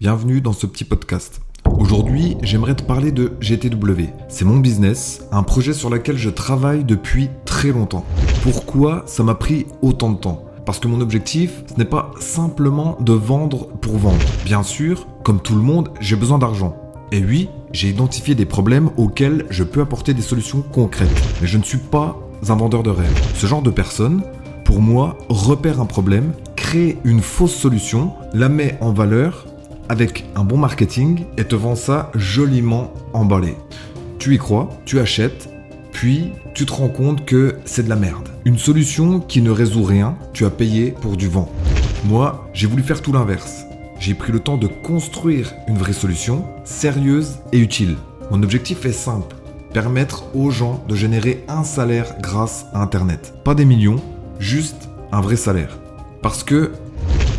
Bienvenue dans ce petit podcast. Aujourd'hui, j'aimerais te parler de GTW. C'est mon business, un projet sur lequel je travaille depuis très longtemps. Pourquoi ça m'a pris autant de temps ? Parce que mon objectif, ce n'est pas simplement de vendre pour vendre. Bien sûr, comme tout le monde, j'ai besoin d'argent. Et oui, j'ai identifié des problèmes auxquels je peux apporter des solutions concrètes. Mais je ne suis pas un vendeur de rêve. Ce genre de personne, pour moi, repère un problème, crée une fausse solution, la met en valeur avec un bon marketing et te vend ça joliment emballé. Tu y crois, tu achètes, puis tu te rends compte que c'est de la merde. Une solution qui ne résout rien, tu as payé pour du vent. Moi, j'ai voulu faire tout l'inverse. J'ai pris le temps de construire une vraie solution, sérieuse et utile. Mon objectif est simple, permettre aux gens de générer un salaire grâce à Internet. Pas des millions, juste un vrai salaire. Parce que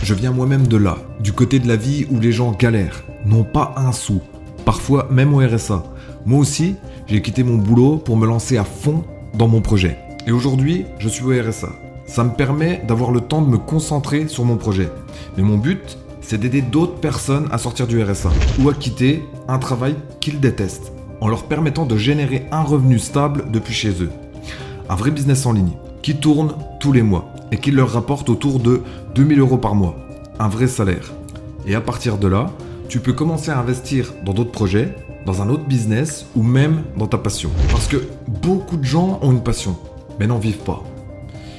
je viens moi-même de là, du côté de la vie où les gens galèrent, n'ont pas un sou, parfois même au RSA. Moi aussi, j'ai quitté mon boulot pour me lancer à fond dans mon projet. Et aujourd'hui, je suis au RSA. Ça me permet d'avoir le temps de me concentrer sur mon projet. Mais mon but, c'est d'aider d'autres personnes à sortir du RSA ou à quitter un travail qu'ils détestent, en leur permettant de générer un revenu stable depuis chez eux. Un vrai business en ligne qui tourne tous les mois et qui leur rapporte autour de 2 000 € par mois. Un vrai salaire. Et à partir de là, tu peux commencer à investir dans d'autres projets, dans un autre business ou même dans ta passion. Parce que beaucoup de gens ont une passion, mais n'en vivent pas.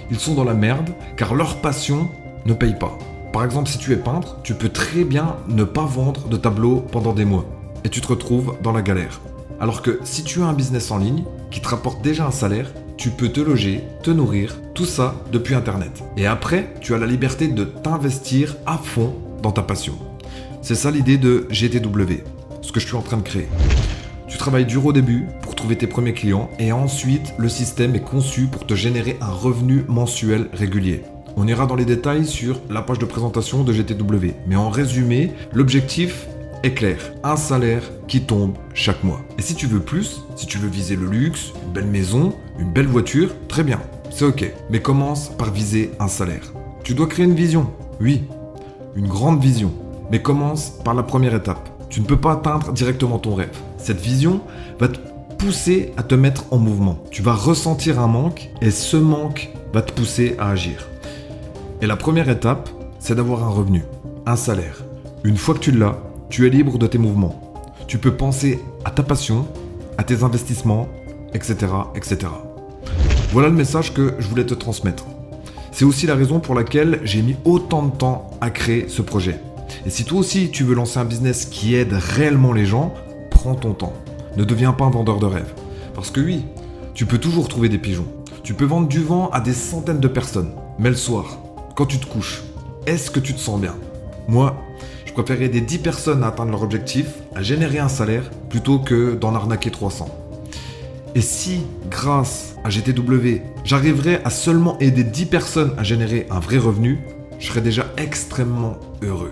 Ils sont dans la merde car leur passion ne paye pas. Par exemple, si tu es peintre, tu peux très bien ne pas vendre de tableaux pendant des mois et tu te retrouves dans la galère. Alors que si tu as un business en ligne qui te rapporte déjà un salaire, tu peux te loger, te nourrir, tout ça depuis Internet. Et après, tu as la liberté de t'investir à fond dans ta passion. C'est ça l'idée de GTW, ce que je suis en train de créer. Tu travailles dur au début pour trouver tes premiers clients et ensuite, le système est conçu pour te générer un revenu mensuel régulier. On ira dans les détails sur la page de présentation de GTW. Mais en résumé, l'objectif est clair. Un salaire qui tombe chaque mois. Et si tu veux plus, si tu veux viser le luxe, une belle maison, une belle voiture, très bien, c'est ok. Mais commence par viser un salaire. Tu dois créer une vision, oui, une grande vision. Mais commence par la première étape. Tu ne peux pas atteindre directement ton rêve. Cette vision va te pousser à te mettre en mouvement. Tu vas ressentir un manque et ce manque va te pousser à agir. Et la première étape, c'est d'avoir un revenu, un salaire. Une fois que tu l'as, tu es libre de tes mouvements. Tu peux penser à ta passion, à tes investissements, etc., etc. Voilà le message que je voulais te transmettre. C'est aussi la raison pour laquelle j'ai mis autant de temps à créer ce projet. Et si toi aussi tu veux lancer un business qui aide réellement les gens, prends ton temps. Ne deviens pas un vendeur de rêve. Parce que oui, tu peux toujours trouver des pigeons. Tu peux vendre du vent à des centaines de personnes. Mais le soir, quand tu te couches, est-ce que tu te sens bien ? Moi, je préfère aider 10 personnes à atteindre leur objectif, à générer un salaire, plutôt que d'en arnaquer 300. Et si, grâce à GTW, j'arriverais à seulement aider 10 personnes à générer un vrai revenu, je serais déjà extrêmement heureux.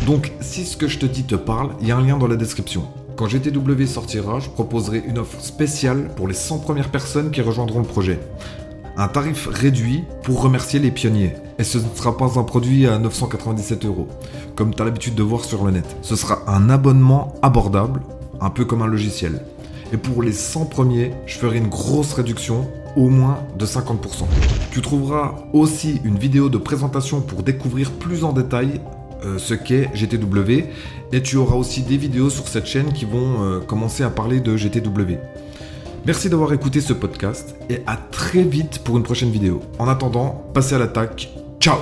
Donc, si ce que je te dis te parle, il y a un lien dans la description. Quand GTW sortira, je proposerai une offre spéciale pour les 100 premières personnes qui rejoindront le projet. Un tarif réduit pour remercier les pionniers. Et ce ne sera pas un produit à 997 €, comme tu as l'habitude de voir sur le net. Ce sera un abonnement abordable, un peu comme un logiciel. Et pour les 100 premiers, je ferai une grosse réduction, au moins de 50%. Tu trouveras aussi une vidéo de présentation pour découvrir plus en détail ce qu'est GTW. Et tu auras aussi des vidéos sur cette chaîne qui vont commencer à parler de GTW. Merci d'avoir écouté ce podcast et à très vite pour une prochaine vidéo. En attendant, passez à l'attaque. Ciao!